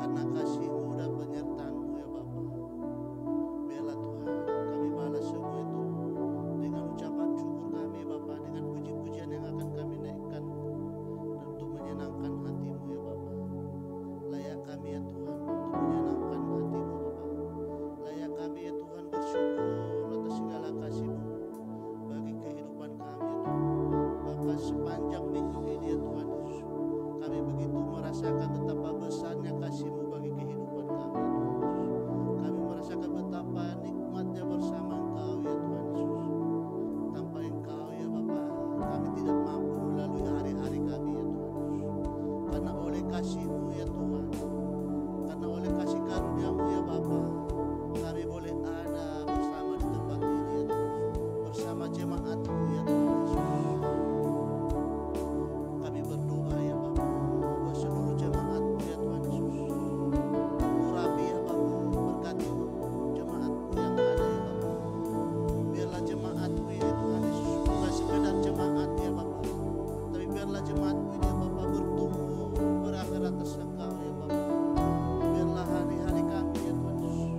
karena kasih-Mu dan penyertaan-Mu ya Bapa. Biarlah Tuhan kami balas semua itu dengan ucapan syukur kami Bapa, dengan puji-pujian yang akan kami naikkan dan untuk menyenangkan hati-Mu ya Bapa. Layak kami ya Tuhan untuk menyenangkan hati-Mu Bapa. Layak kami ya Tuhan bersyukur atas segala kasih-Mu bagi kehidupan kami ya Tuhan. Bahkan sepanjang minggu ini ya Tuhan Yesus, kami begitu merasakan betapa besarnya kasih-Mu bagi kehidupan kami ya Tuhan Yesus. Kami merasakan betapa nikmatnya bersama Engkau ya Tuhan Yesus. Tanpa Engkau ya Bapa, kami tidak mampu melalui hari-hari kami ya Tuhan Yesus. Karena oleh kasih-Mu ya Tuhan, karena oleh kasih karunia-Mu ya Bapa, kami boleh ada bersama di tempat ini ya Tuhan Yesus, bersama jemaat-Mu ya Tuhan Yesus. Kami berdoa ya Bapa buat seluruh jemaat-Mu ya Tuhan Yesus. Urapi ya Bapa, berkati jemaat-Mu yang ada ya Bapa. Biarlah jemaat-Mu ini Tuhan Yesus bukan sekedar jemaat ya Bapa, tapi biarlah jemaat-Mu ini ya Bapa bertumbuh berakar atas Engkau ya Bapa. Biarlah hari-hari kami ya Tuhan Yesus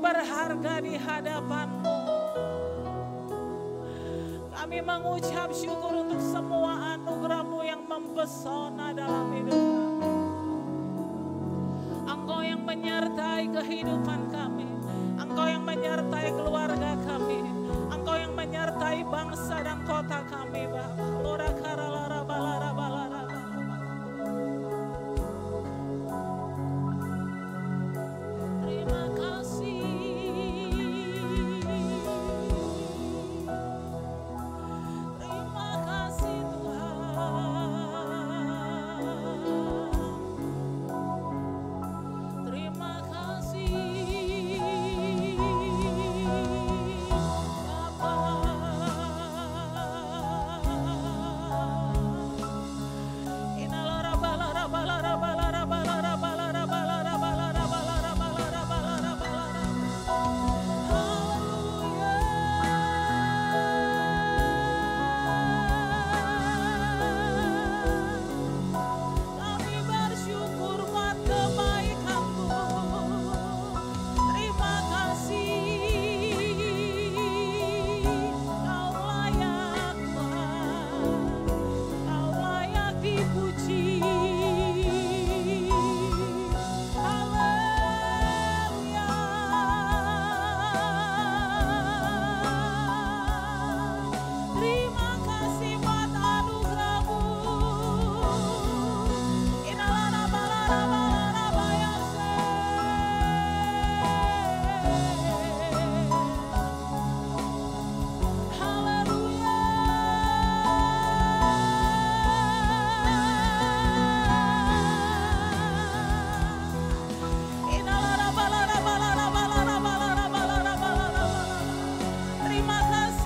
berharga di hadapan-Mu. Kami mengucap syukur untuk semua anugerah-Mu yang mempesona dalam hidup kami. Engkau yang menyertai kehidupan kami. Engkau yang menyertai keluarga kami. Engkau yang menyertai bangsa dan kota kami, Bapa. Lora karalara balara balara. Terima kasih. Terima kasih Tuhan. Terima kasih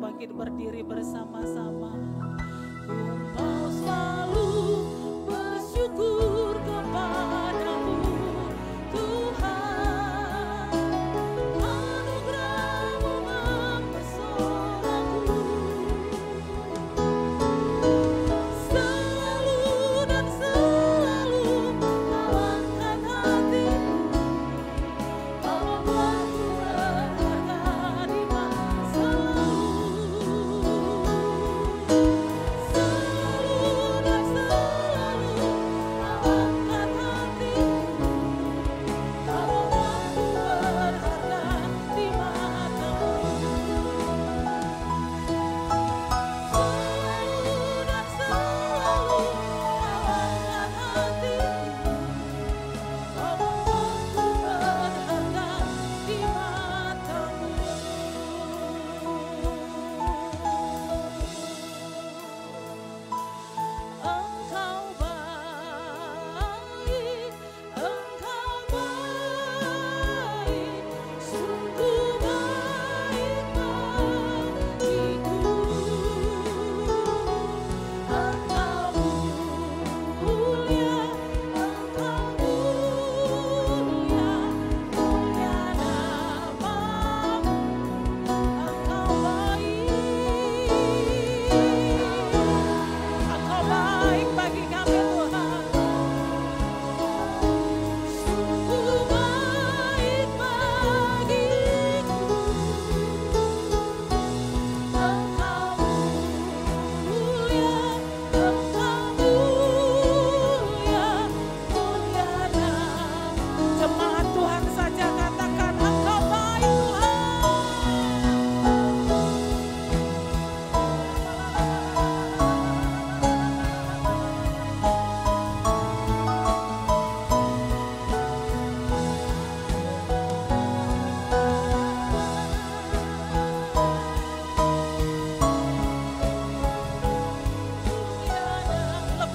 bangkit berdiri bersama-sama. Ku mau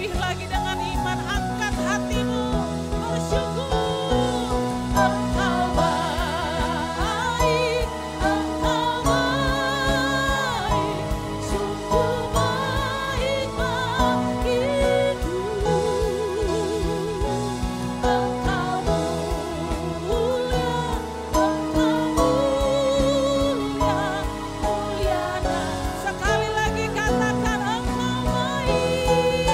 lebih lagi dengan iman. Angkat hatimu, bersyukur. Engkau baik, Engkau baik, sungguh baik bagiku. Engkau mulia, mulia. Sekali lagi katakan Engkau baik,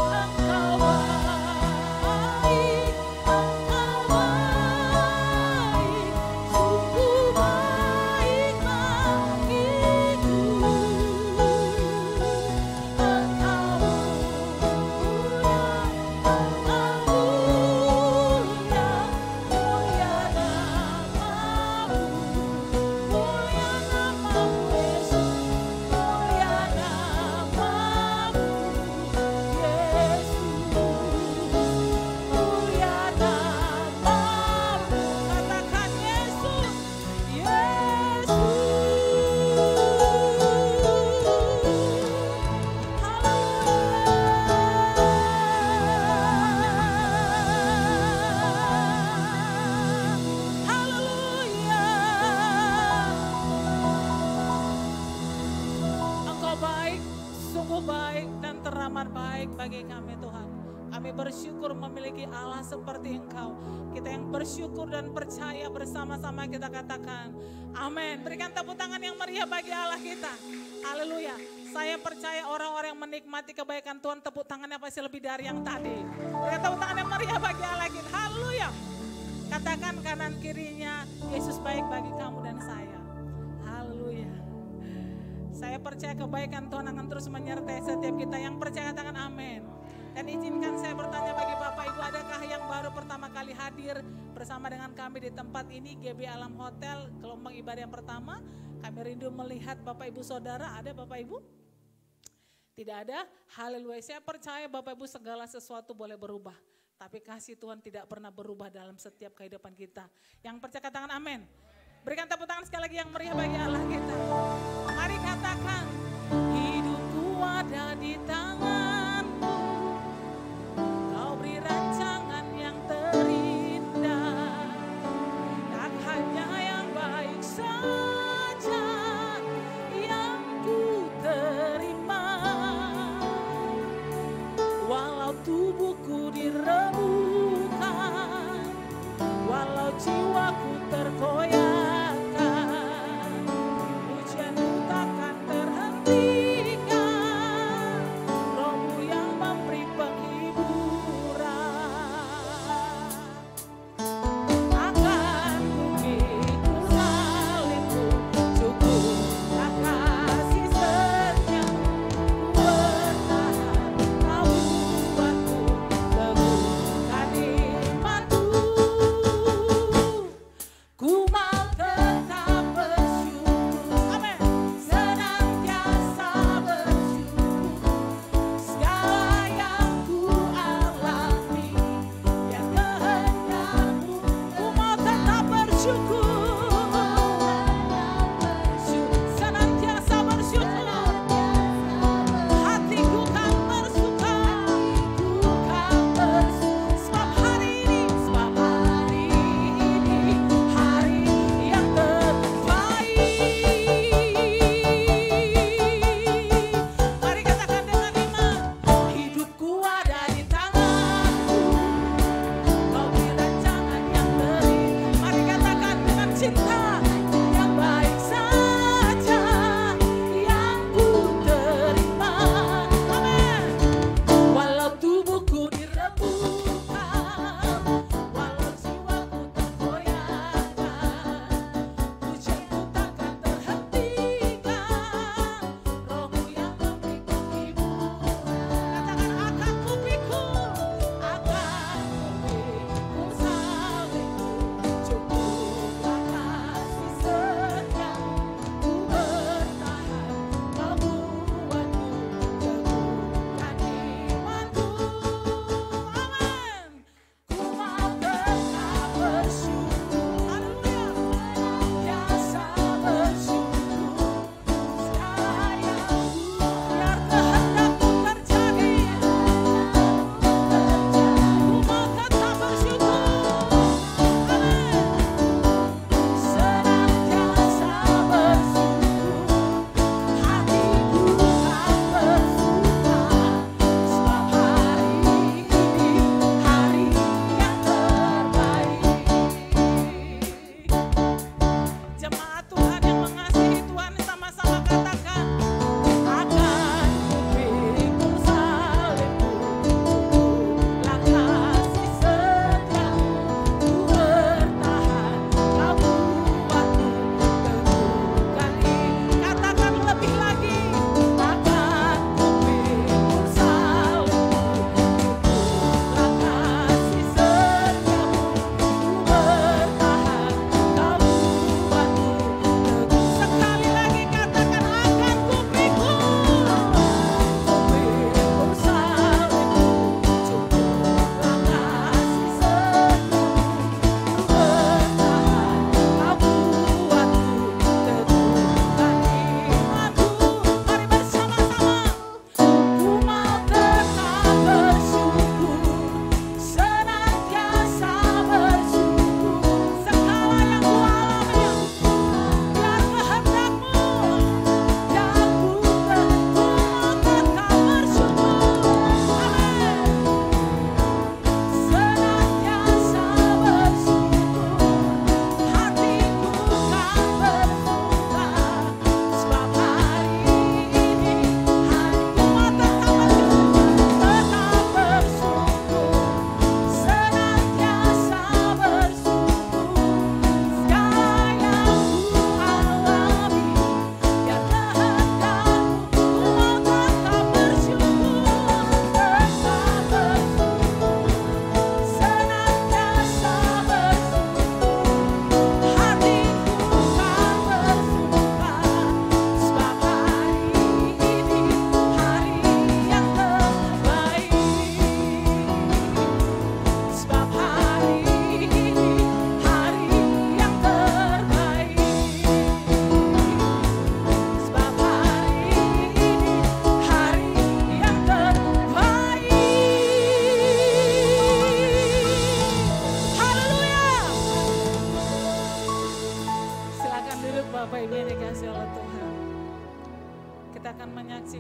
Engkau baik, Engkau baik, sungguh baik bagiku. Engkau mulia, mulia namamu, mulia namamu Yesus, mulia namamu Yesus, mulia namamu. Katakan Yesus, Haleluya. Engkau baik, sungguh baik dan teramat baik bagi kami Tuhan. Kami bersyukur memiliki Allah seperti Engkau. Kita yang bersyukur dan percaya bersama-sama kita katakan amin. Berikan tepuk tangan yang meriah bagi Allah kita. Haleluya. Saya percaya orang-orang yang menikmati kebaikan Tuhan, tepuk tangannya pasti lebih dari yang tadi. Berikan tepuk tangan yang meriah bagi Allah kita. Haleluya. Katakan kanan kirinya, Yesus baik bagi kamu dan saya. Haleluya. Saya percaya kebaikan Tuhan akan terus menyertai setiap kita. Yang percaya katakan amin. Dan izinkan saya bertanya bagi Bapak Ibu, adakah yang baru pertama kali hadir bersama dengan kami di tempat ini, GB Alam Hotel, gelombang ibadah yang pertama. Kami rindu melihat Bapak Ibu Saudara, ada Bapak Ibu? Tidak ada? Haleluya. Saya percaya Bapak Ibu segala sesuatu boleh berubah. Tapi kasih Tuhan tidak pernah berubah dalam setiap kehidupan kita. Yang percaya katakan amin. Berikan tepuk tangan sekali lagi yang meriah bagi Allah kita. Mari katakan, hidupku ada di tangan-Mu. Kau beri rancangan yang terindah. Dan hanya yang baik saja yang ku terima. Walau tubuhku diremukkan, walau jiwaku tergoyahkan, pujianku takkan terhentikan, Rohmu yang memberi penghiburan. Akan ku pikul salibmu, cukuplah kasih setiamu, ku bertahan, Kau buatku teguhkan imanku. Ku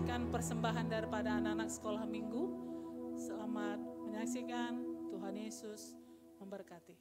memberikan persembahan daripada anak-anak sekolah minggu. Selamat menyaksikan. Tuhan Yesus memberkati.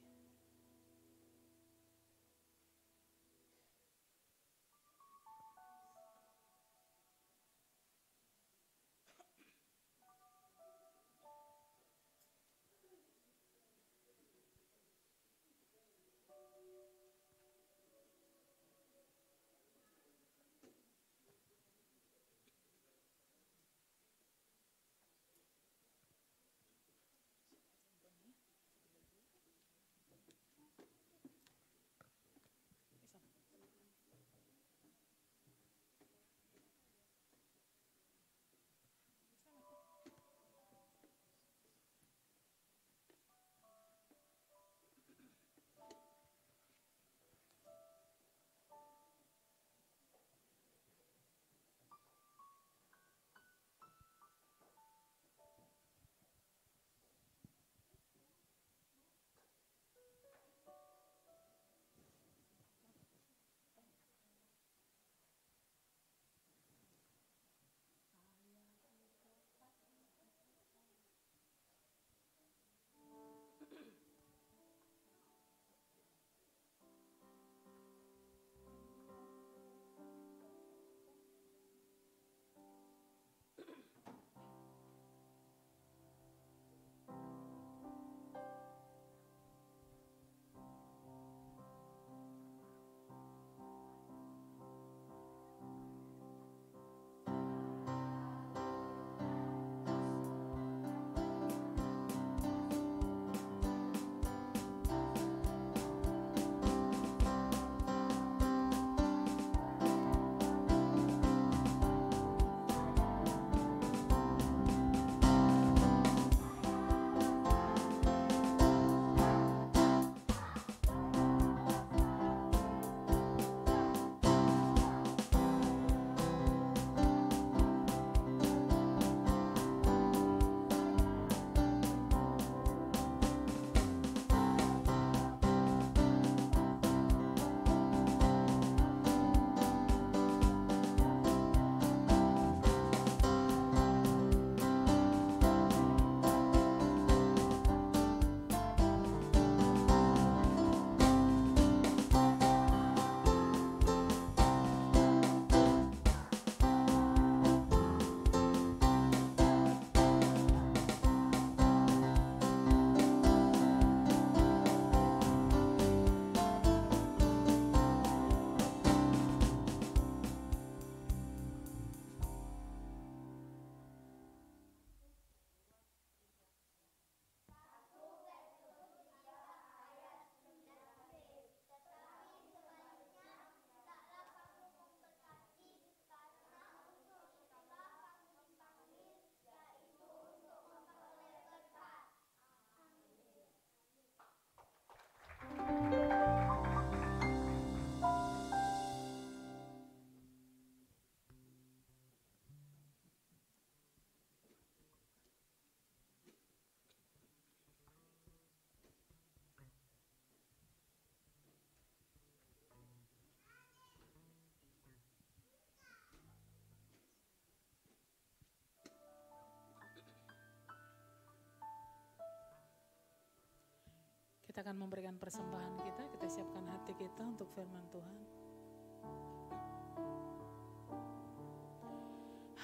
Kita akan memberikan persembahan kita siapkan hati kita untuk firman Tuhan.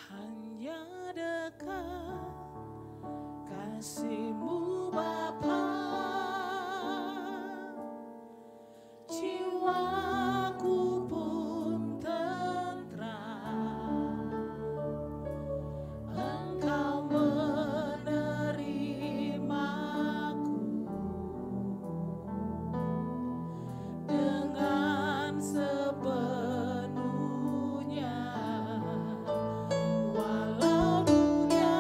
Hanya dekat kasih-Mu Bapa, jiwaku pun tentram. Engkau menerimaku dengan sepenuhnya, walau dunia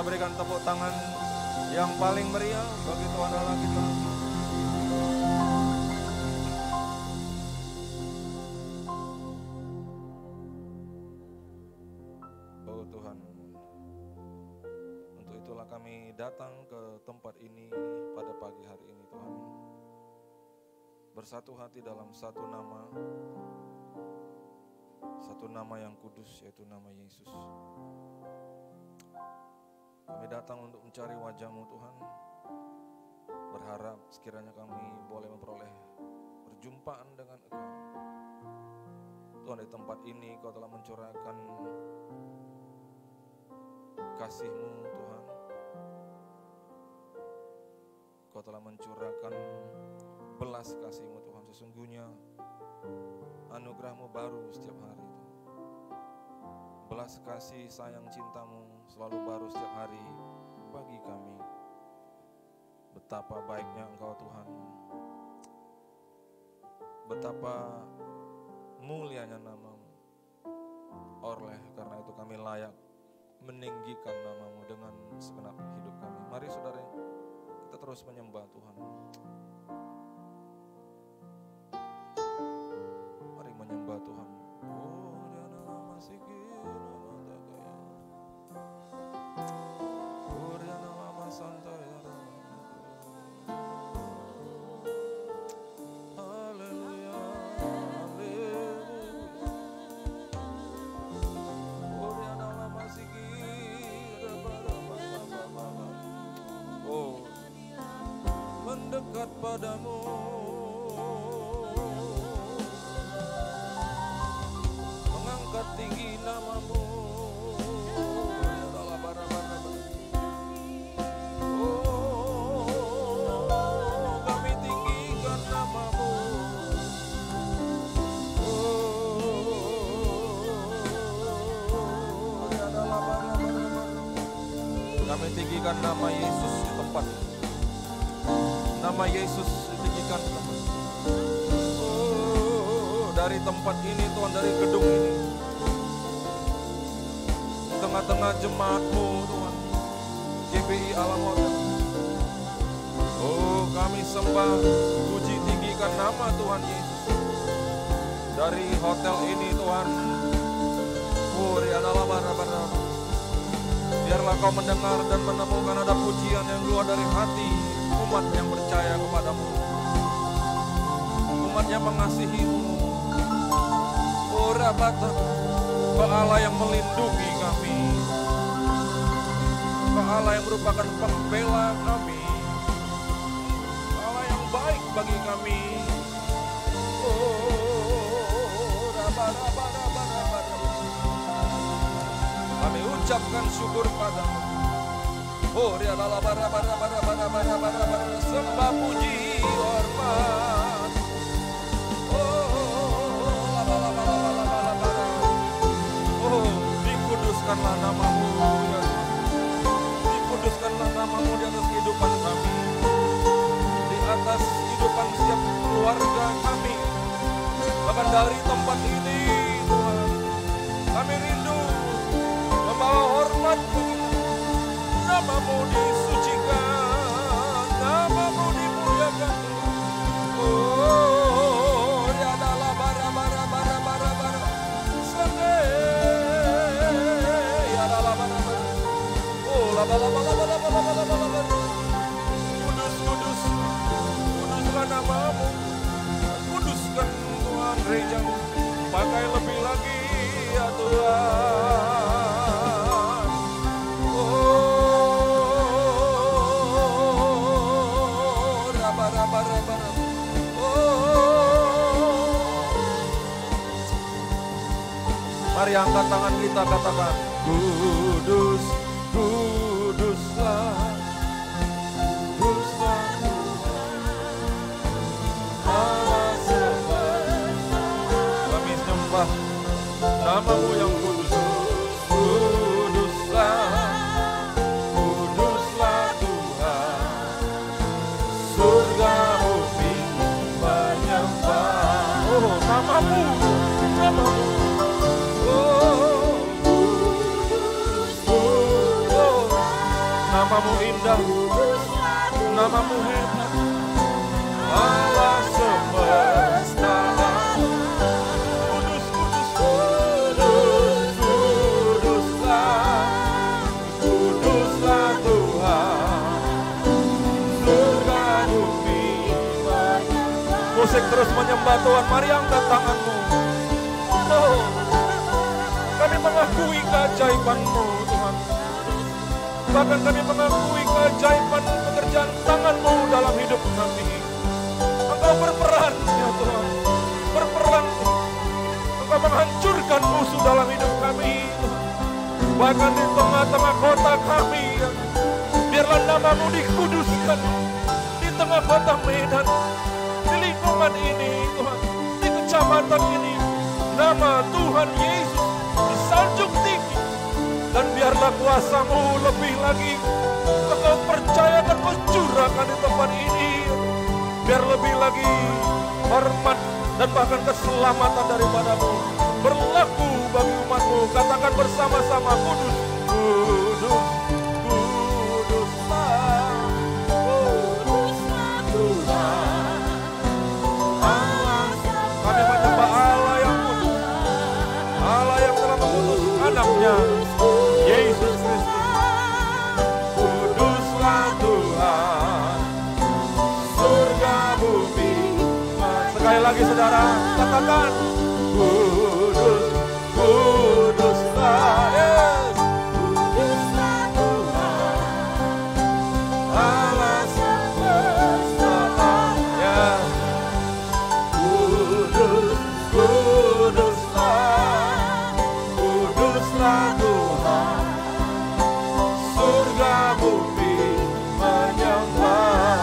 berikan tepuk tangan yang paling meriah bagi Tuhan Allah kita. Oh Tuhan, untuk itulah kami datang ke tempat ini pada pagi hari ini Tuhan. Bersatu hati dalam satu nama yang kudus, yaitu nama Yesus. Kami datang untuk mencari wajah-Mu Tuhan, berharap sekiranya kami boleh memperoleh perjumpaan dengan Engkau. Tuhan, di tempat ini Kau telah mencurahkan kasih-Mu Tuhan. Kau telah mencurahkan belas kasih-Mu Tuhan. Sesungguhnya anugerah-Mu baru setiap hari Tuhan. Belas kasih sayang cinta-Mu selalu baru setiap hari bagi kami. Betapa baiknya Engkau Tuhan, betapa mulianya nama-Mu. Oleh karena itu kami layak meninggikan nama-Mu dengan segenap hidup kami. Mari saudara, kita terus menyembah Tuhan. Mari menyembah Tuhan. Oh, dia nama Siki, nama Dagaya. Oh, dia nama Santaya. Haleluya, haleluya. Oh, dia nama Siki. Oh, mendekat padamu, mengangkat tinggi nama-Mu. Oh, kami tinggikan nama-Mu. Kami tinggikan nama Yesus di tempat ini. Nama Yesus ditinggikan di tempat ini. Oh, dari tempat ini Tuhan, dari gedung ini, tengah-tengah jemaat-Mu Tuhan, GBI Alam Hotel. Oh, kami sembah, puji tinggikan nama Tuhan Yesus. Dari hotel ini Tuhan, oh, biarlah Kau mendengar dan menemukan ada pujian yang keluar dari hati umat yang percaya kepada-Mu, umat yang mengasihi-Mu. Oh Rabata, Kau Allah yang melindungi kami, Kau Allah yang merupakan pembela kami, Allah yang baik bagi kami. Oh Rabata, kami ucapkan syukur padamu. Oh, dia adalah bara sembah puji hormat. Oh, dikuduskanlah nama-Mu ya Tuhan. Dikuduskanlah nama-Mu di atas kehidupan kami, di atas kehidupan setiap keluarga kami, bahkan dari tempat ini Tuhan. Kami rindu membawa hormat nama-Mu disucikan, nama-Mu dimuliakan. Oh, dia adalah bara sende, dia adalah bara. Oh, kudus, kuduskan nama-Mu, kuduskan Tuhan gereja-Mu, pakai lebih lagi ya Tuhan. Oh, raba. Oh, mari angkat tangan kita, katakan kudus, kuduslah, kuduslah Allah semesta. Kami sembah nama-Mu yang kudus. Kuduslah, kuduslah Tuhan, surga bumi menyembah. Oh, nama-Mu, nama-Mu. Oh, kudus, kudus. Oh, namamu indah, namamu hebat, Allah semesta. Kudus, kudus, kudus, kuduslah Tuhan, surga bumi. Musik terus menyembah Tuhan, mari angkat tanganmu. Oh, kami mengakui keajaiban-Mu Tuhan. Bahkan kami mengakui keajaiban pekerjaan tangan-Mu dalam hidup kami. Engkau berperan ya Tuhan, berperan. Engkau menghancurkan musuh dalam hidup kami Tuhan. Bahkan di tengah-tengah kota kami ya. Biarlah namamu dikuduskan di tengah kota Medan, di lingkungan ini Tuhan, di kecamatan ini. Nama Tuhan Yesus disanjung tinggi, dan biarlah kuasa-Mu lebih lagi Engkau percayakan, Kau curahkan di tempat ini. Biar lebih lagi hormat dan bahkan keselamatan daripada-Mu berlaku bagi umat-Mu. Katakan bersama-sama, kudus, kudus, kuduslah, kuduslah Tuhan. Allah, kami menyembah Allah yang kudus, Allah yang telah mengutus anaknya Yesus Kristus. Kuduslah Tuhan, surga bumi. Sekali lagi saudara, katakan kudus, kuduslah, yes. Kuduslah Tuhan, Allah semesta, ya. Kudus, kuduslah, kuduslah Tuhan, surga bumi menyembah.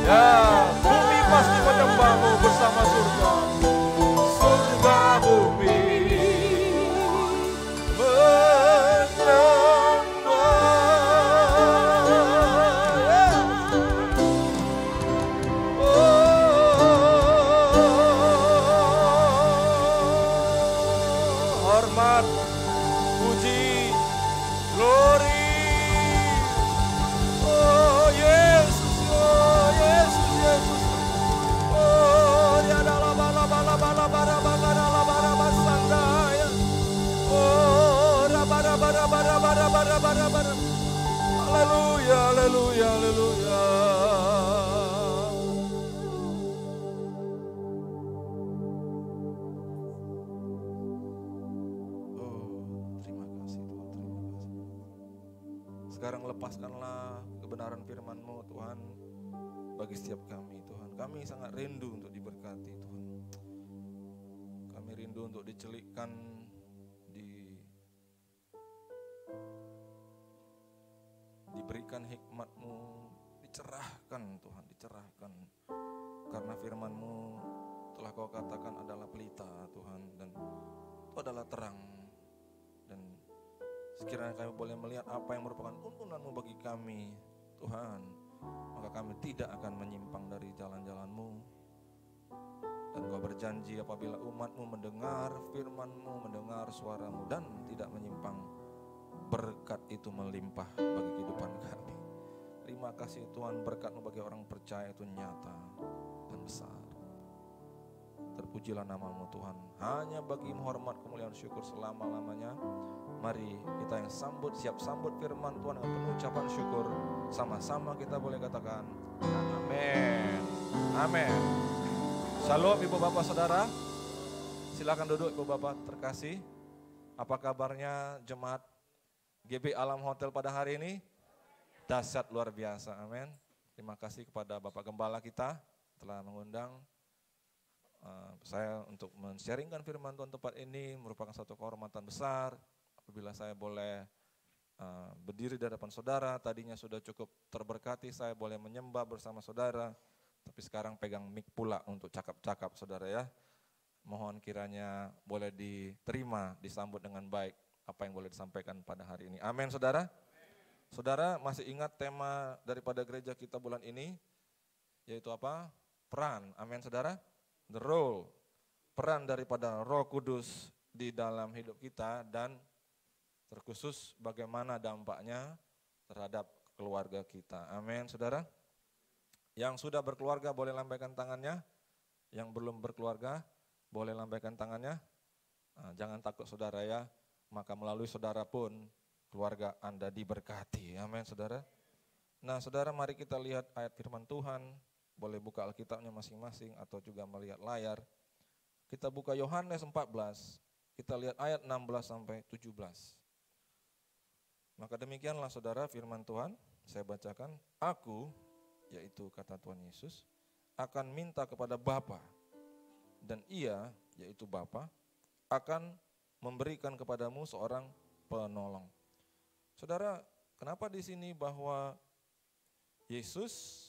Ya, bumi pasti menyembah-Mu bersama surga. Surga bumi hormat, puji, glory. Oh Yesus, oh Yesus, Yesus. Oh dia adalah bala-bala-bala-bala-bala-bala-bala-bala-bala-bala-bala-bala. Oh rabara-bara-bara-bara-bara-bara-bara. Haleluya, haleluya, haleluya. Sekarang lepaskanlah kebenaran firman-Mu Tuhan bagi setiap kami Tuhan. Kami sangat rindu untuk diberkati Tuhan. Kami rindu untuk dicelikkan, diberikan hikmat-Mu, dicerahkan Tuhan, dicerahkan. Karena firman-Mu telah Kau katakan adalah pelita Tuhan, dan itu adalah terang. Dan sekiranya kami boleh melihat apa yang merupakan tuntunan-Mu bagi kami Tuhan, maka kami tidak akan menyimpang dari jalan-jalan-Mu. Dan Kau berjanji apabila umat-Mu mendengar firman-Mu, mendengar suara-Mu dan tidak menyimpang, berkat itu melimpah bagi kehidupan kami. Terima kasih Tuhan, berkat-Mu bagi orang percaya itu nyata dan besar. Terpujilah nama-Mu Tuhan. Hanya bagi-Mu hormat, kemuliaan, syukur selama-lamanya. Mari kita yang siap sambut firman Tuhan dengan penuh ucapan syukur. Sama-sama kita boleh katakan amin. Amin. Shalom Ibu Bapak Saudara. Silakan duduk Ibu Bapak terkasih. Apa kabarnya jemaat GB Alam Hotel pada hari ini? Dahsyat luar biasa. Amin. Terima kasih kepada Bapak Gembala kita telah mengundang saya untuk men-sharingkan firman Tuhan tempat ini. Merupakan satu kehormatan besar apabila saya boleh berdiri di hadapan saudara. Tadinya sudah cukup terberkati, saya boleh menyembah bersama saudara, tapi sekarang pegang mic pula untuk cakap-cakap saudara ya. Mohon kiranya boleh diterima, disambut dengan baik apa yang boleh disampaikan pada hari ini. Amin saudara. Saudara masih ingat tema daripada gereja kita bulan ini, yaitu apa? Peran. Amin saudara. The role. Peran daripada Roh Kudus di dalam hidup kita dan Terkhusus bagaimana dampaknya terhadap keluarga kita. Amin, saudara. Yang sudah berkeluarga boleh lambaikan tangannya. Yang belum berkeluarga boleh lambaikan tangannya. Nah, jangan takut saudara ya, maka melalui saudara pun keluarga Anda diberkati. Amin, saudara. Nah, saudara, mari kita lihat ayat firman Tuhan. Boleh buka Alkitabnya masing-masing atau juga melihat layar. Kita buka Yohanes 14, kita lihat ayat 16 sampai 17. Maka demikianlah saudara firman Tuhan, saya bacakan. Aku, yaitu kata Tuhan Yesus, akan minta kepada Bapa, dan Ia, yaitu Bapa, akan memberikan kepadamu seorang penolong. Saudara, kenapa di sini bahwa Yesus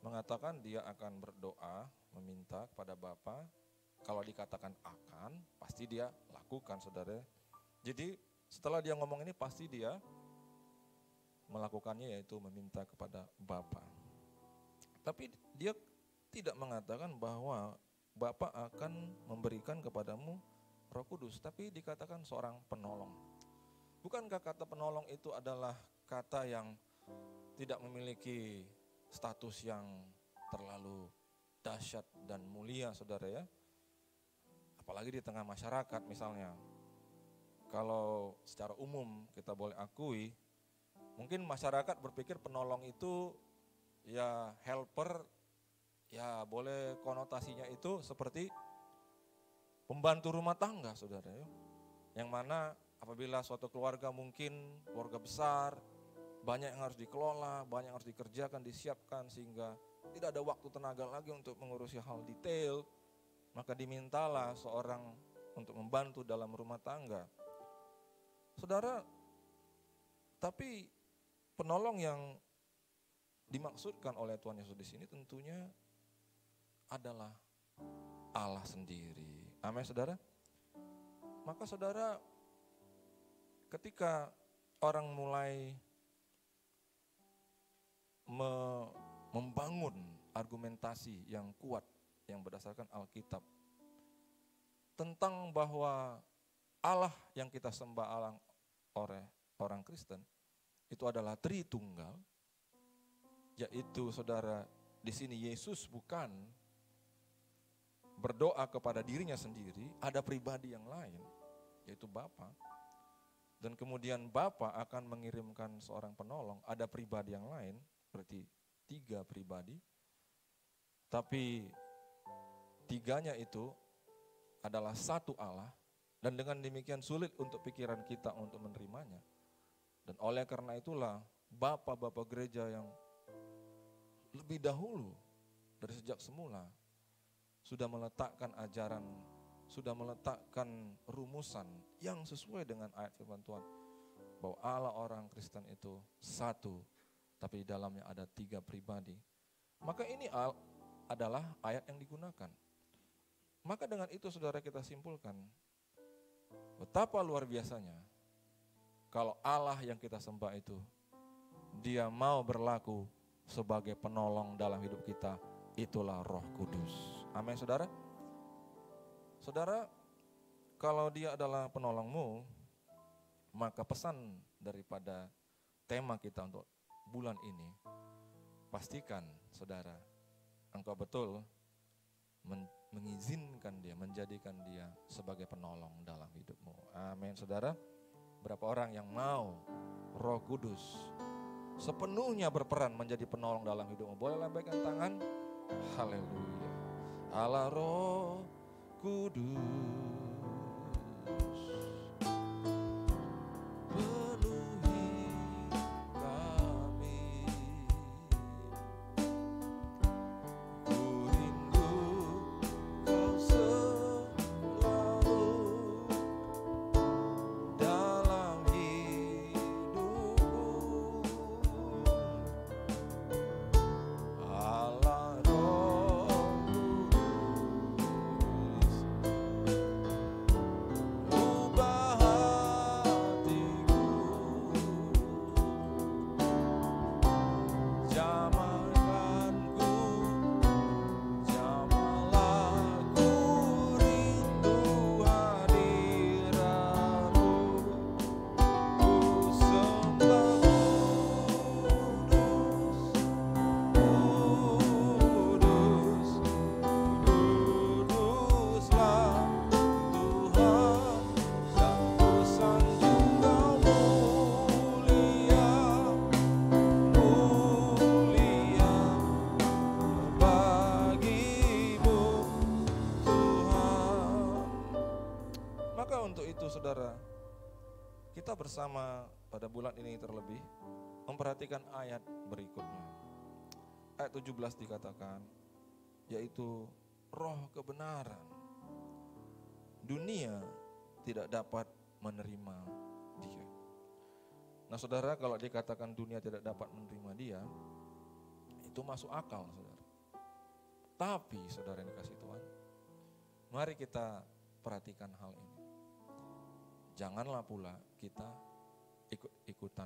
mengatakan dia akan berdoa, meminta kepada Bapa? Kalau dikatakan akan, pasti dia lakukan, saudara. Jadi setelah dia ngomong ini, pasti dia melakukannya, yaitu meminta kepada Bapa. Tapi dia tidak mengatakan bahwa Bapa akan memberikan kepadamu Roh Kudus, tapi dikatakan seorang penolong. Bukankah kata penolong itu adalah kata yang tidak memiliki status yang terlalu dahsyat dan mulia, saudara ya? Apalagi di tengah masyarakat misalnya. Kalau secara umum kita boleh akui, mungkin masyarakat berpikir penolong itu ya helper, ya boleh konotasinya itu seperti pembantu rumah tangga, saudara ya. Yang mana apabila suatu keluarga mungkin keluarga besar, banyak yang harus dikelola, banyak yang harus dikerjakan, disiapkan, sehingga tidak ada waktu tenaga lagi untuk mengurusi hal detail, maka dimintalah seorang untuk membantu dalam rumah tangga. Saudara, tapi penolong yang dimaksudkan oleh Tuhan Yesus di sini tentunya adalah Allah sendiri. Amin, saudara. Maka saudara, ketika orang mulai membangun argumentasi yang kuat yang berdasarkan Alkitab tentang bahwa Allah yang kita sembah oleh orang Kristen itu adalah Tritunggal, yaitu saudara di sini Yesus bukan berdoa kepada dirinya sendiri, ada pribadi yang lain yaitu Bapa. Dan kemudian Bapa akan mengirimkan seorang penolong, ada pribadi yang lain, berarti 3 pribadi. Tapi 3-nya itu adalah satu Allah, dan dengan demikian sulit untuk pikiran kita untuk menerimanya. Dan oleh karena itulah bapak-bapak gereja yang lebih dahulu dari sejak semula sudah meletakkan ajaran, sudah meletakkan rumusan yang sesuai dengan ayat firman Tuhan, bahwa Allah orang Kristen itu satu, tapi di dalamnya ada 3 pribadi. Maka ini adalah ayat yang digunakan. Maka dengan itu saudara kita simpulkan, betapa luar biasanya kalau Allah yang kita sembah itu, dia mau berlaku sebagai penolong dalam hidup kita, itulah Roh Kudus. Amin, saudara. Saudara, kalau dia adalah penolongmu, maka pesan daripada tema kita untuk bulan ini, pastikan saudara, engkau betul mengizinkan dia, menjadikan dia sebagai penolong dalam hidupmu. Amin, saudara. Berapa orang yang mau Roh Kudus sepenuhnya berperan menjadi penolong dalam hidupmu? Boleh lambaikan tangan. Haleluya. Allah Roh Kudus, penuhi kami. Ku rindu Kau selalu dalam hidupku. Allah Roh Kudus, Untuk itu saudara, kita bersama pada bulan ini terlebih memperhatikan ayat berikutnya. Ayat 17 dikatakan, yaitu roh kebenaran. Dunia tidak dapat menerima dia. Nah saudara, kalau dikatakan dunia tidak dapat menerima dia, itu masuk akal saudara. Tapi saudara yang dikasih Tuhan, mari kita perhatikan hal ini. Janganlah pula kita ikut-ikutan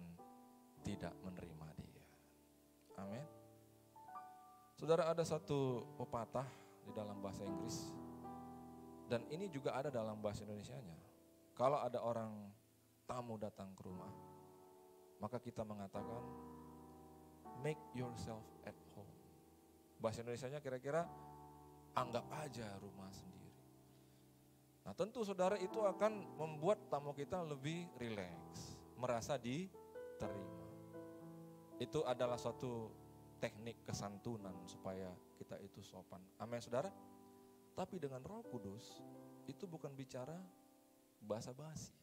tidak menerima dia. Amin. Saudara, ada satu pepatah di dalam bahasa Inggris, dan ini juga ada dalam bahasa Indonesianya. Kalau ada orang tamu datang ke rumah, maka kita mengatakan, make yourself at home. Bahasa Indonesianya kira-kira, anggap aja rumah sendiri. Nah tentu saudara itu akan membuat tamu kita lebih rileks, merasa diterima. Itu adalah suatu teknik kesantunan supaya kita itu sopan. Amin saudara. Tapi dengan Roh Kudus itu bukan bicara basa-basi,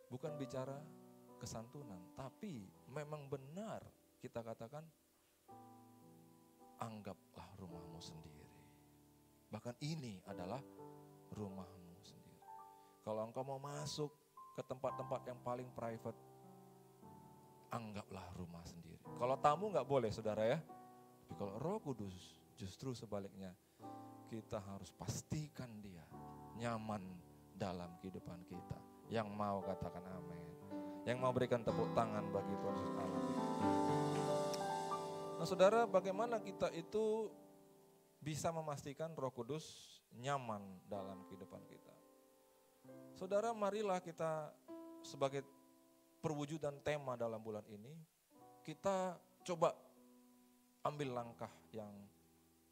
bukan bicara kesantunan, tapi memang benar kita katakan, anggaplah rumahmu sendiri. Bahkan ini adalah rumahmu sendiri. Kalau engkau mau masuk ke tempat-tempat yang paling private, anggaplah rumah sendiri. Kalau tamu nggak boleh saudara ya. Tapi kalau Roh Kudus justru sebaliknya, kita harus pastikan dia nyaman dalam kehidupan kita. Yang mau katakan amin. Yang mau berikan tepuk tangan bagi Tuhan Yesus Allah. Nah saudara, bagaimana kita itu bisa memastikan Roh Kudus nyaman dalam kehidupan kita? Saudara, marilah kita sebagai perwujudan tema dalam bulan ini, kita coba ambil langkah yang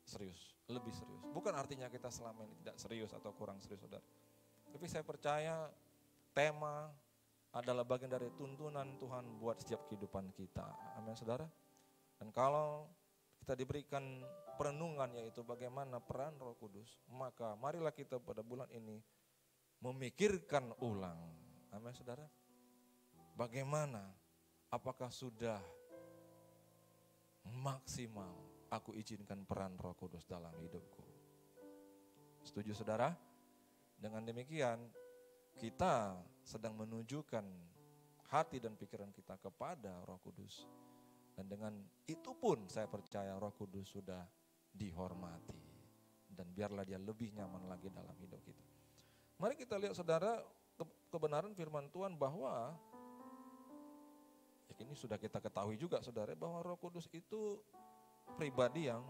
serius, lebih serius. Bukan artinya kita selama ini tidak serius atau kurang serius saudara. Tapi saya percaya tema adalah bagian dari tuntunan Tuhan buat setiap kehidupan kita. Amin saudara. Dan kalau kita diberikan perenungan yaitu bagaimana peran Roh Kudus, maka marilah kita pada bulan ini memikirkan ulang. Amin saudara. Bagaimana, apakah sudah maksimal aku izinkan peran Roh Kudus dalam hidupku? Setuju saudara? Dengan demikian kita sedang menunjukkan hati dan pikiran kita kepada Roh Kudus. Dan dengan itu pun saya percaya Roh Kudus sudah dihormati. Dan biarlah dia lebih nyaman lagi dalam hidup kita. Mari kita lihat saudara kebenaran firman Tuhan bahwa, ya ini sudah kita ketahui juga saudara, bahwa Roh Kudus itu pribadi yang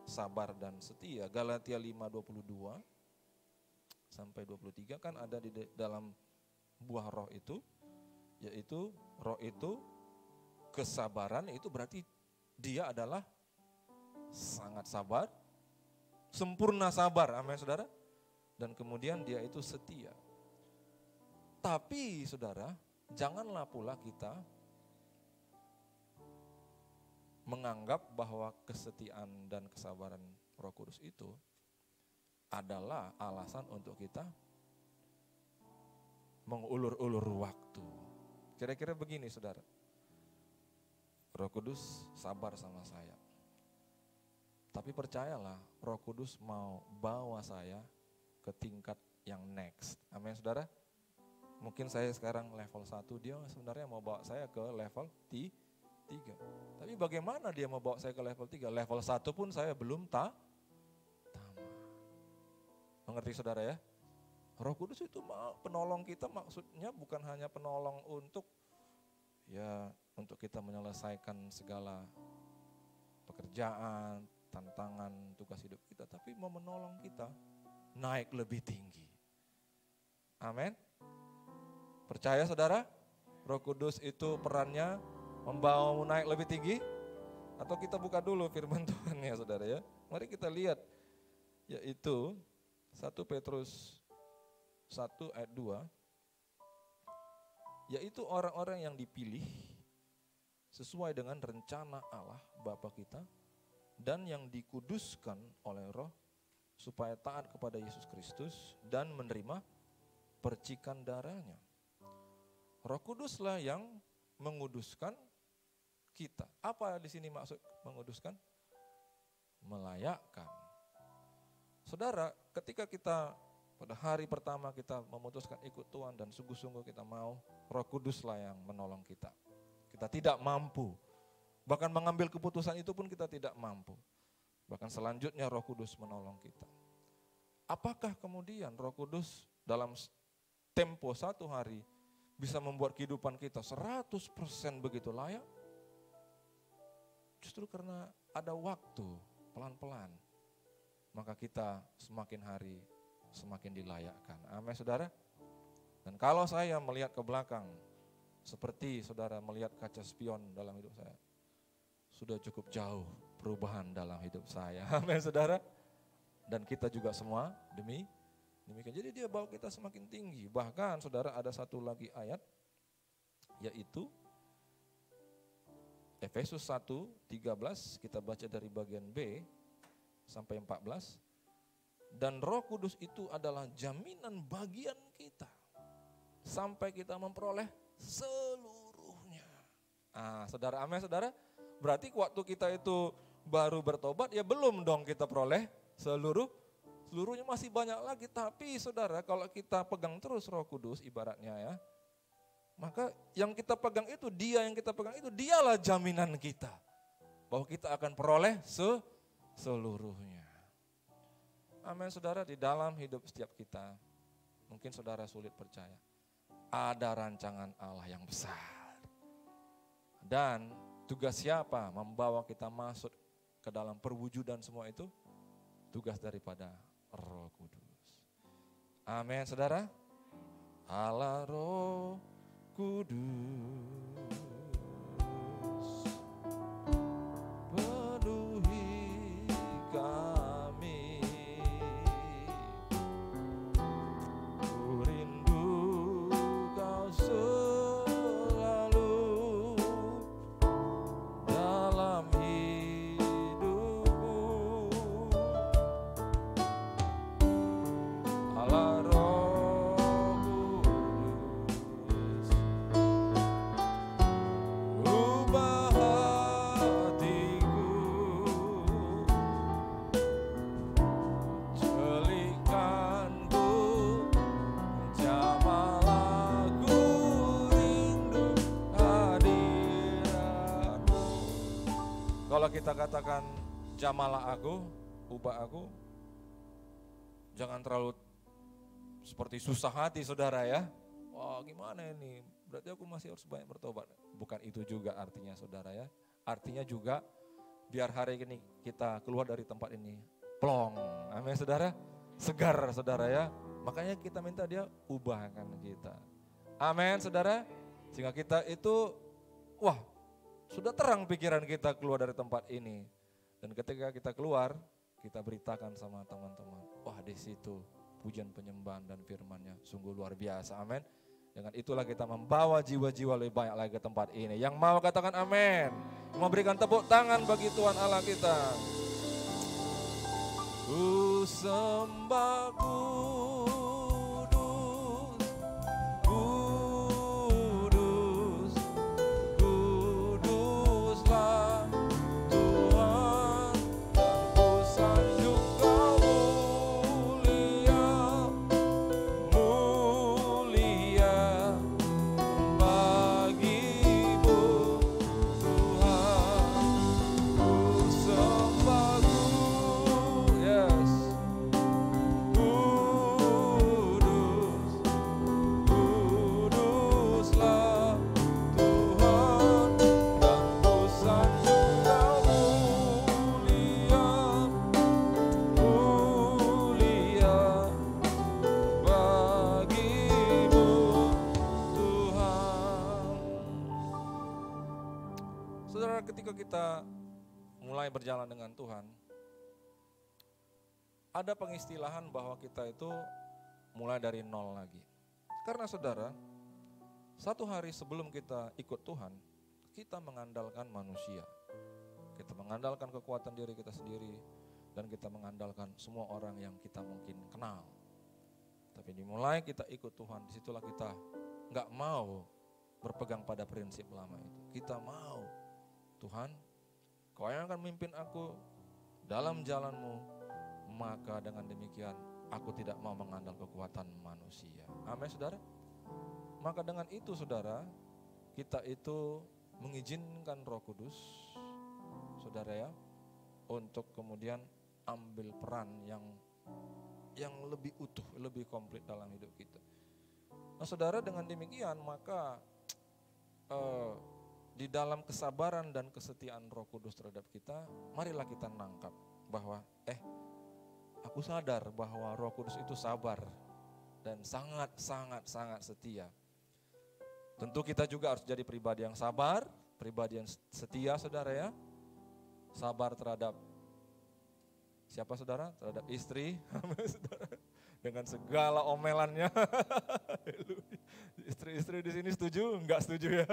sabar dan setia. Galatia 5:22 sampai 23 kan ada di dalam buah roh itu, yaitu roh itu kesabaran, itu berarti dia adalah sangat sabar, sempurna sabar, amin saudara. Dan kemudian dia itu setia. Tapi saudara, janganlah pula kita menganggap bahwa kesetiaan dan kesabaran Roh Kudus itu adalah alasan untuk kita mengulur-ulur waktu. Kira-kira begini saudara, Roh Kudus sabar sama saya. Tapi percayalah, Roh Kudus mau bawa saya ke tingkat yang next. Amin saudara. Mungkin saya sekarang level 1, dia sebenarnya mau bawa saya ke level 3. Tapi bagaimana dia mau bawa saya ke level 3? Level 1 pun saya belum tamat. Mengerti saudara ya? Roh Kudus itu penolong kita, maksudnya bukan hanya penolong untuk kita menyelesaikan segala pekerjaan, tantangan, tugas hidup kita, tapi mau menolong kita naik lebih tinggi. Amin. Percaya saudara? Roh Kudus itu perannya membawamu naik lebih tinggi? Atau kita buka dulu firman Tuhan ya saudara ya. Mari kita lihat, yaitu 1 Petrus 1 ayat 2, yaitu orang-orang yang dipilih sesuai dengan rencana Allah Bapa kita dan yang dikuduskan oleh Roh supaya taat kepada Yesus Kristus dan menerima percikan darahnya. Roh Kuduslah yang menguduskan kita. Apa di sini maksud menguduskan? Melayakkan. Saudara, ketika kita pada hari pertama kita memutuskan ikut Tuhan dan sungguh-sungguh kita mau, Roh Kuduslah yang menolong kita. Kita tidak mampu. Bahkan mengambil keputusan itu pun kita tidak mampu. Bahkan selanjutnya Roh Kudus menolong kita. Apakah kemudian Roh Kudus dalam tempo 1 hari bisa membuat kehidupan kita 100% begitu layak? Justru karena ada waktu, pelan-pelan, maka kita semakin hari semakin dilayakkan. Amin, saudara. Dan kalau saya melihat ke belakang, seperti saudara melihat kaca spion dalam hidup saya, sudah cukup jauh perubahan dalam hidup saya. Amin, saudara. Dan kita juga semua demikian. Jadi dia bawa kita semakin tinggi. Bahkan saudara ada satu lagi ayat, yaitu Efesus 1:13, kita baca dari bagian B sampai 14. Dan Roh Kudus itu adalah jaminan bagian kita sampai kita memperoleh seluruhnya. Saudara, amin saudara. Berarti waktu kita itu baru bertobat, ya belum dong kita peroleh seluruhnya, masih banyak lagi. Tapi saudara, kalau kita pegang terus Roh Kudus ibaratnya ya, maka yang kita pegang itu, dialah jaminan kita bahwa kita akan peroleh seluruhnya. Amin saudara, di dalam hidup setiap kita, mungkin saudara sulit percaya, ada rancangan Allah yang besar. Dan tugas siapa membawa kita masuk ke dalam perwujudan semua itu? Tugas daripada Roh Kudus. Amin saudara. Allah Roh Kudus, penuhi kami. Ku rindu Kau selalu dalam hidupku. Allah Roh Kudus, ubah hatiku, celikanku, jamalah ku rindu hadiratmu. Kalau kita katakan jamalah aku, ubah aku, jangan terlalu seperti susah hati saudara ya. Wah gimana ini, berarti aku masih harus banyak bertobat. Bukan itu juga artinya saudara ya. Artinya juga biar hari ini kita keluar dari tempat ini plong, amin saudara, segar saudara ya. Makanya kita minta dia ubahkan kita, amin saudara. Sehingga kita itu, wah sudah terang pikiran kita keluar dari tempat ini. Dan ketika kita keluar, kita beritakan sama teman-teman, wah di situ pujian penyembahan dan firman-Nya sungguh luar biasa, amin. Dengan itulah kita membawa jiwa-jiwa lebih banyak lagi ke tempat ini. Yang mau katakan amin, memberikan tepuk tangan bagi Tuhan Allah kita. Ku sembah kudus, kudus, kuduslah Tuhan, dan ku sanjung Kau mulia, mulia bagimu Tuhan. Ku sembah yes, kudus, kuduslah Tuhan, dan ku sanjung Kau mulia, mulia bagimu Tuhan. Saudara, ketika kita mulai berjalan dengan Tuhan, ada pengistilahan bahwa kita itu mulai dari nol lagi. Karena saudara, satu hari sebelum kita ikut Tuhan, kita mengandalkan manusia. Kita mengandalkan kekuatan diri kita sendiri, dan kita mengandalkan semua orang yang kita mungkin kenal. Tapi dimulai kita ikut Tuhan, disitulah kita nggak mau berpegang pada prinsip lama itu. Kita mau, Tuhan, Kau yang akan memimpin aku dalam jalan-Mu, maka dengan demikian aku tidak mau mengandal kekuatan manusia. Amin, saudara. Maka dengan itu, saudara, kita itu mengizinkan Roh Kudus, saudara ya, untuk kemudian ambil peran yang lebih utuh, lebih komplit dalam hidup kita. Nah, saudara, dengan demikian maka di dalam kesabaran dan kesetiaan Roh Kudus terhadap kita, marilah kita nangkap bahwa aku sadar bahwa Roh Kudus itu sabar dan sangat setia. Tentu kita juga harus jadi pribadi yang sabar, pribadi yang setia, saudara ya. Sabar terhadap siapa, saudara? Terhadap istri, saudara. Dengan segala omelannya. Istri-istri di sini setuju? Enggak setuju ya?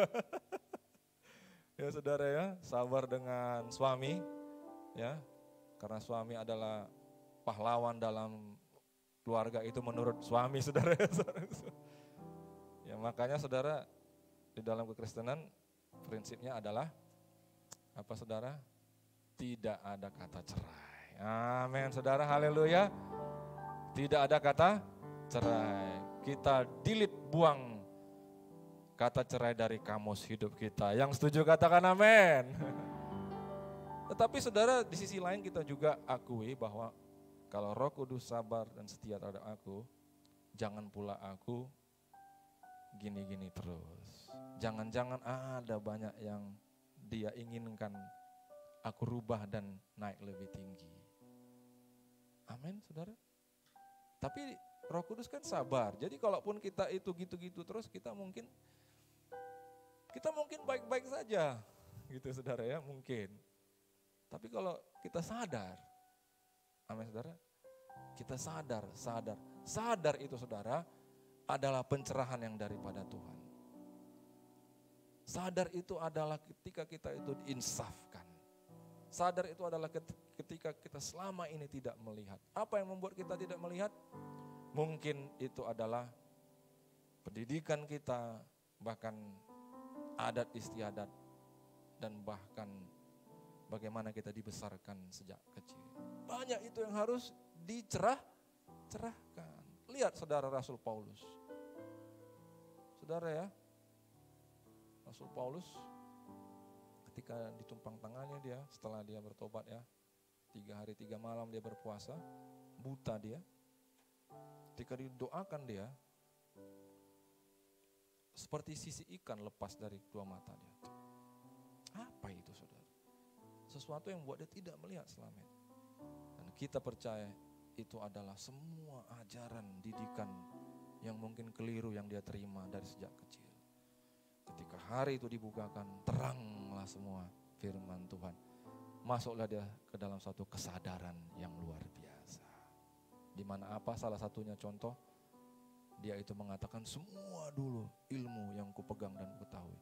Ya, saudara ya, sabar dengan suami, ya. Karena suami adalah pahlawan dalam keluarga itu menurut suami, saudara. Ya, makanya saudara, di dalam kekristenan prinsipnya adalah apa, saudara? Tidak ada kata cerai. Amin, saudara, haleluya. Tidak ada kata cerai. Kita delete, buang kata cerai dari kamus hidup kita. Yang setuju katakan amin. Tetapi saudara, di sisi lain kita juga akui bahwa kalau Roh Kudus sabar dan setia terhadap aku, jangan pula aku gini-gini terus. Jangan-jangan ada banyak yang Dia inginkan aku rubah dan naik lebih tinggi. Amin, saudara. Tapi Roh Kudus kan sabar. Jadi kalaupun kita itu gitu-gitu terus, kita mungkin baik-baik saja, gitu saudara ya, mungkin. Tapi kalau kita sadar, amin saudara, kita sadar itu saudara adalah pencerahan yang daripada Tuhan. Sadar itu adalah ketika kita itu diinsafkan. Sadar itu adalah ketika kita selama ini tidak melihat. Apa yang membuat kita tidak melihat? Mungkin itu adalah pendidikan kita, bahkan adat istiadat, dan bahkan bagaimana kita dibesarkan sejak kecil. Banyak itu yang harus dicerahkan. Lihat saudara Rasul Paulus. Saudara ya, Rasul Paulus ketika ditumpang tangannya dia, setelah dia bertobat ya, 3 hari 3 malam dia berpuasa, buta dia. Ketika didoakan dia, seperti sisi ikan lepas dari 2 mata dia. Apa itu saudara? Sesuatu yang membuat dia tidak melihat selama ini. Dan kita percaya itu adalah semua ajaran, didikan yang mungkin keliru yang dia terima dari sejak kecil. Ketika hari itu dibukakan, teranglah semua firman Tuhan. Masuklah dia ke dalam suatu kesadaran yang luar biasa. Di mana apa? Salah satunya contoh, dia itu mengatakan semua dulu ilmu yang kupegang dan kutahui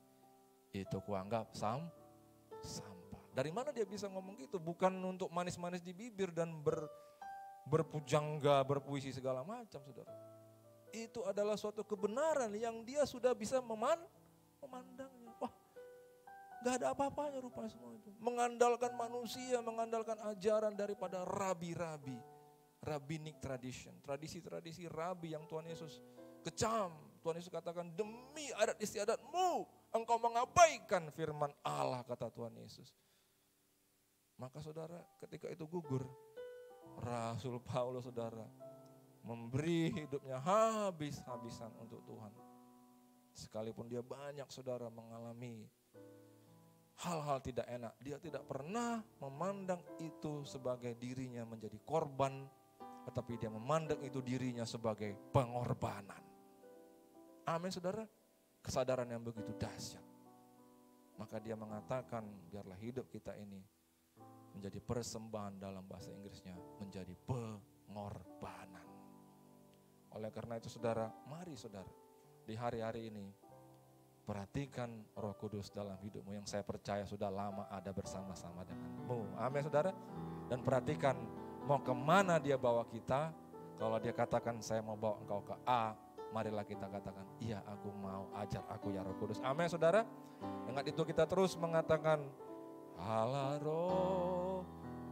itu kuanggap sampah. Dari mana dia bisa ngomong gitu? Bukan untuk manis-manis di bibir dan berpujangga, berpuisi segala macam, saudara. Itu adalah suatu kebenaran yang dia sudah bisa memandangnya. Wah, gak ada apa-apanya rupanya semua itu. Mengandalkan manusia, mengandalkan ajaran daripada rabi-rabi. Rabbinic tradition, tradisi-tradisi rabi yang Tuhan Yesus kecam. Tuhan Yesus katakan, demi adat istiadatmu engkau mengabaikan firman Allah, kata Tuhan Yesus. Maka saudara, ketika itu gugur, Rasul Paulus saudara memberi hidupnya habis-habisan untuk Tuhan. Sekalipun dia banyak saudara mengalami hal-hal tidak enak, dia tidak pernah memandang itu sebagai dirinya menjadi korban, tetapi dia memandang itu dirinya sebagai pengorbanan. Amin saudara, kesadaran yang begitu dahsyat. Maka dia mengatakan, biarlah hidup kita ini menjadi persembahan, dalam bahasa Inggrisnya menjadi pengorbanan. Oleh karena itu saudara, mari saudara, di hari-hari ini perhatikan Roh Kudus dalam hidupmu yang saya percaya sudah lama ada bersama-sama denganmu. Amin saudara. Dan perhatikan mau kemana dia bawa kita, Kalau dia katakan saya mau bawa engkau ke A, marilah kita katakan, iya aku mau, ajar aku ya Roh Kudus. Amin saudara. Dengan itu kita terus mengatakan, Allah Roh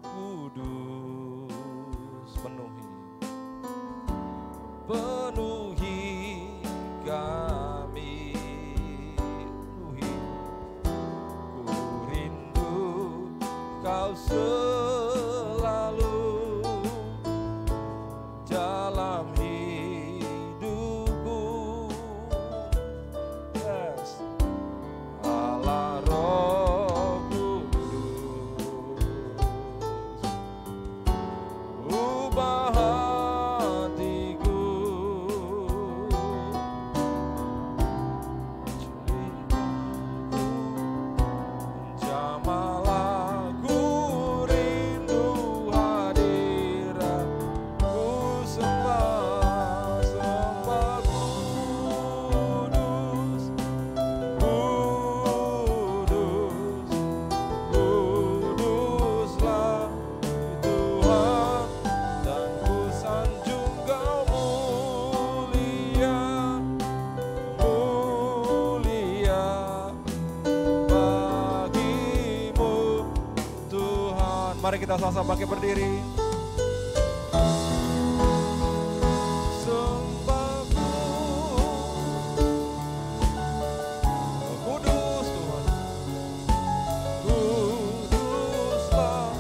Kudus penuhi kami, penuhi, ku rindu kau selalu dalam hidupku. Yes. Allah Roh Kudus, ubah hatiku, jamalah ku rindu hadiratku, sembah kudus, kuduslah Tuhan, dan ku sanjung kau mulia, mulia bagimu Tuhan. Mari kita sama-sama bangkit berdiri. Sembahku, kudus Tuhan, kuduslah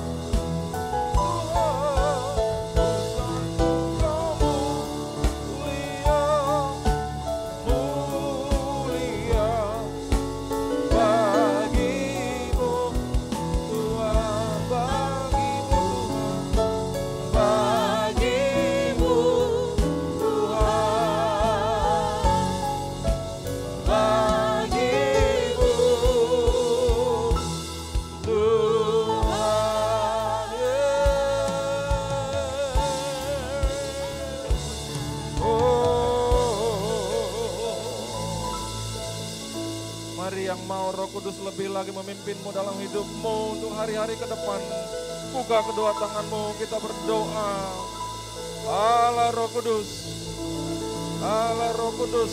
Tuhan, ku sanjung kau mulia, mulia bagimu Tuhan, bagimu Mari yang mau Roh Kudus lebih lagi memimpinmu dalam hidupmu untuk hari-hari ke depan. Buka kedua tanganmu, kita berdoa. Allah Roh Kudus, Allah Roh Kudus,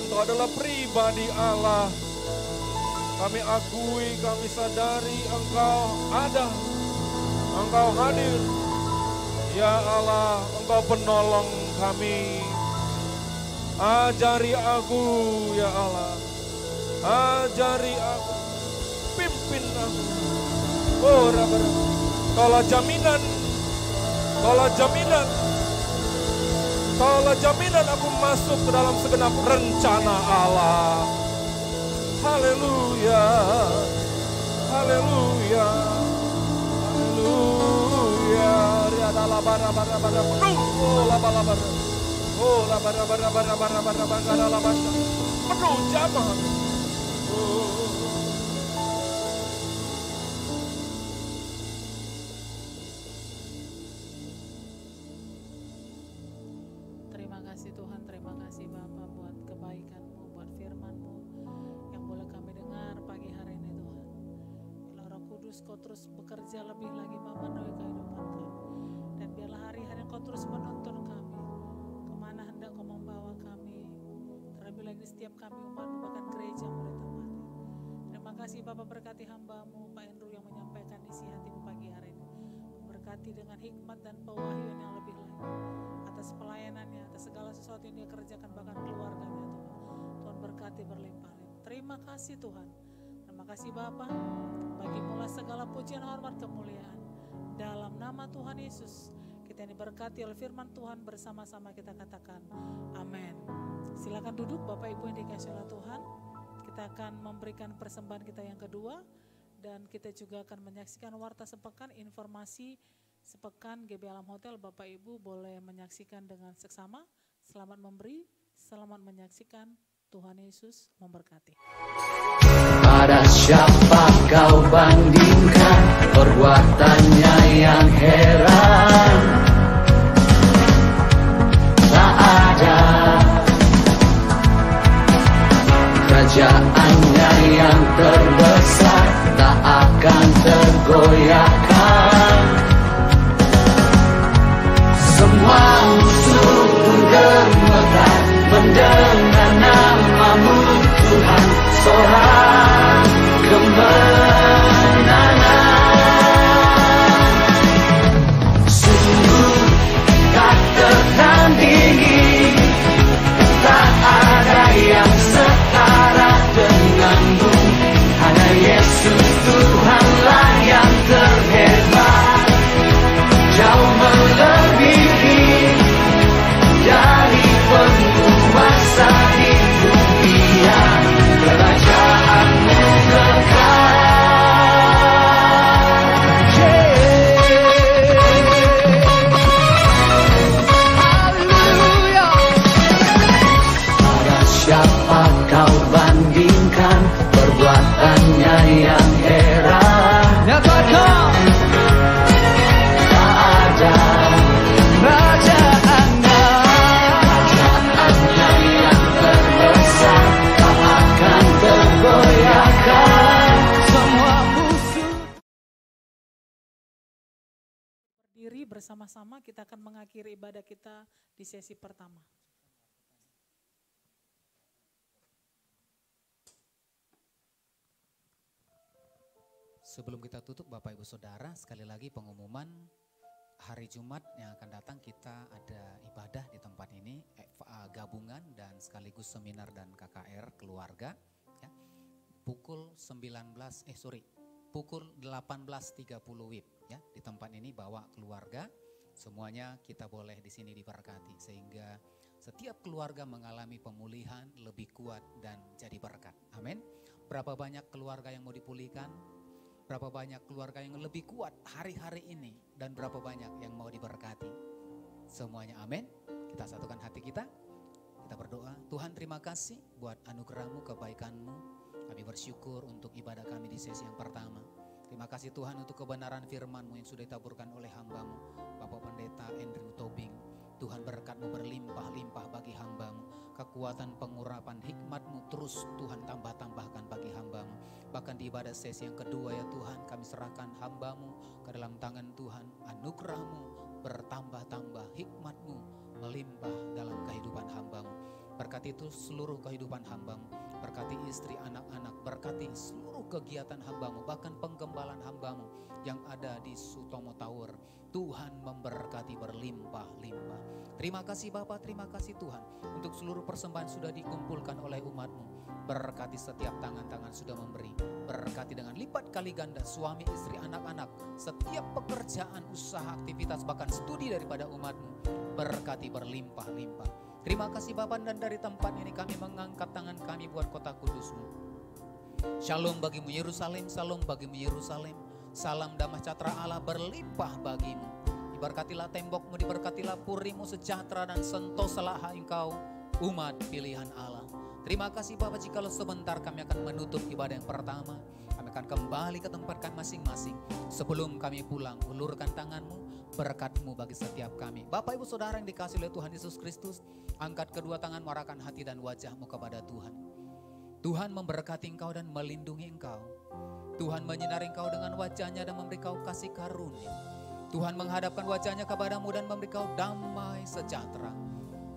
Engkau adalah pribadi Allah. Kami akui, kami sadari Engkau ada, Engkau hadir. Ya Allah, Engkau penolong kami. Ajari aku ya Allah, ajari aku, pimpin aku. Oh Rabbi, Kaulah jaminan, Kaulah jaminan, Kaulah jaminan aku masuk ke dalam segenap rencana Allah. Haleluya, haleluya, haleluya. Riada labara-bara penuh, oh labara-bara. Oh, penuh jamaah. Terima kasih Tuhan, terima kasih Bapa buat kebaikan-Mu, buat firman-Mu yang boleh kami dengar pagi hari ini Tuhan. Biarlah Roh Kudus Kau terus bekerja lebih lagi Bapa memenuhi kehidupan kami. Dan biarlah hari-hari Kau terus menuntun kami. Kemana hendak Kau membawa kami. Terlebih lagi setiap kami umat-Mu bahkan gereja-Mu di tempat ini. Terima kasih Bapa, berkati hamba-Mu Pak Andrew yang menyampaikan isi hati-Mu pagi hari ini. Berkati dengan hikmat dan pewahyuan yang lebih lagi atas pelayanannya, atas segala sesuatu yang dia kerjakan, bahkan keluarganya Tuhan. Tuhan berkati berlimpah-limpah. Terima kasih Tuhan. Terima kasih Bapa. Bagimu-lah segala pujian, hormat, kemuliaan. Dalam nama Tuhan Yesus, kita ini berkati oleh firman Tuhan, bersama-sama kita katakan amin. Silakan duduk Bapak Ibu yang dikasihi oleh Tuhan. Kita akan memberikan persembahan kita yang kedua, dan kita juga akan menyaksikan warta sepekan, informasi sepekan GB Alam Hotel. Bapak Ibu boleh menyaksikan dengan seksama. Selamat memberi, selamat menyaksikan. Tuhan Yesus memberkati. Pada siapa kau bandingkan perbuatannya yang heran? Tak ada. Kerajaannya yang terbesar tak akan tergoyahkan. bersama-sama kita akan mengakhiri ibadah kita di sesi pertama. Sebelum kita tutup Bapak Ibu Saudara, sekali lagi pengumuman hari Jumat yang akan datang kita ada ibadah di tempat ini, gabungan dan sekaligus seminar dan KKR keluarga ya. Pukul 18.30 WIB ya, di tempat ini bawa keluarga, semuanya kita boleh di sini diberkati sehingga setiap keluarga mengalami pemulihan lebih kuat dan jadi berkat. Amin. Berapa banyak keluarga yang mau dipulihkan? Berapa banyak keluarga yang lebih kuat hari-hari ini dan berapa banyak yang mau diberkati? Semuanya amin. Kita satukan hati kita. Kita berdoa. Tuhan terima kasih buat anugerah-Mu, kebaikan-Mu. Kami bersyukur untuk ibadah kami di sesi yang pertama. Terima kasih Tuhan untuk kebenaran firman-Mu yang sudah ditaburkan oleh hamba-Mu, Bapak Pendeta Andrew Tobing. Tuhan berkat-Mu berlimpah-limpah bagi hamba-Mu. Kekuatan pengurapan hikmat-Mu terus Tuhan tambah-tambahkan bagi hamba-Mu. Bahkan di ibadah sesi yang kedua ya Tuhan, kami serahkan hamba-Mu ke dalam tangan Tuhan. Anugerah-Mu bertambah-tambah, hikmat-Mu melimpah dalam kehidupan hamba-Mu. Berkati itu seluruh kehidupan hamba-Mu. Berkati istri, anak-anak, berkati seluruh kegiatan hamba-Mu, bahkan penggembalaan hamba-Mu yang ada di Sutomo Tower. Tuhan memberkati berlimpah-limpah. Terima kasih Bapa, terima kasih Tuhan untuk seluruh persembahan sudah dikumpulkan oleh umat-Mu. Berkati setiap tangan-tangan sudah memberi. Berkati dengan lipat kali ganda suami, istri, anak-anak, setiap pekerjaan, usaha, aktivitas, bahkan studi daripada umat-Mu. Berkati berlimpah-limpah. Terima kasih Bapak, dan dari tempat ini kami mengangkat tangan kami buat kota kudus-Mu. Shalom bagimu Yerusalem, shalom bagimu Yerusalem. Salam damai sejahtera Allah berlimpah bagimu. Diberkatilah tembokmu, diberkatilah purimu, sejahtera dan sentosalah engkau umat pilihan Allah. Terima kasih Bapak, jikalau sebentar kami akan menutup ibadah yang pertama. Kami akan kembali ke tempat kami masing-masing. Sebelum kami pulang, ulurkan tangan-Mu, berkat-Mu bagi setiap kami. Bapak Ibu Saudara yang dikasihi oleh Tuhan Yesus Kristus, angkat kedua tangan, arahkan hati dan wajah-Mu kepada Tuhan. Tuhan memberkati engkau dan melindungi engkau. Tuhan menyinari engkau dengan wajahnya dan memberi kau kasih karunia. Tuhan menghadapkan wajahnya kepadamu dan memberi kau damai sejahtera.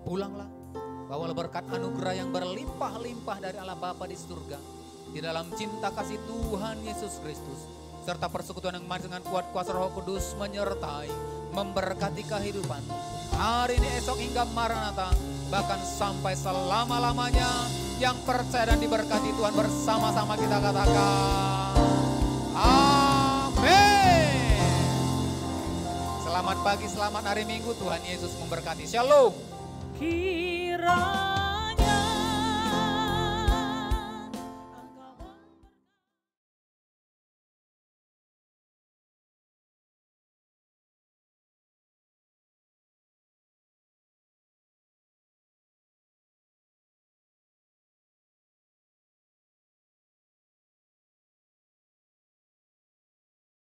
Pulanglah, bawalah berkat anugerah yang berlimpah-limpah dari Allah Bapa di surga, di dalam cinta kasih Tuhan Yesus Kristus, serta persekutuan yang manis dengan kuat kuasa Roh Kudus menyertai, memberkati kehidupan hari ini, esok hingga Maranatha, bahkan sampai selama-lamanya. Yang percaya dan diberkati Tuhan bersama-sama kita katakan amin. Selamat pagi, selamat hari Minggu, Tuhan Yesus memberkati. Shalom.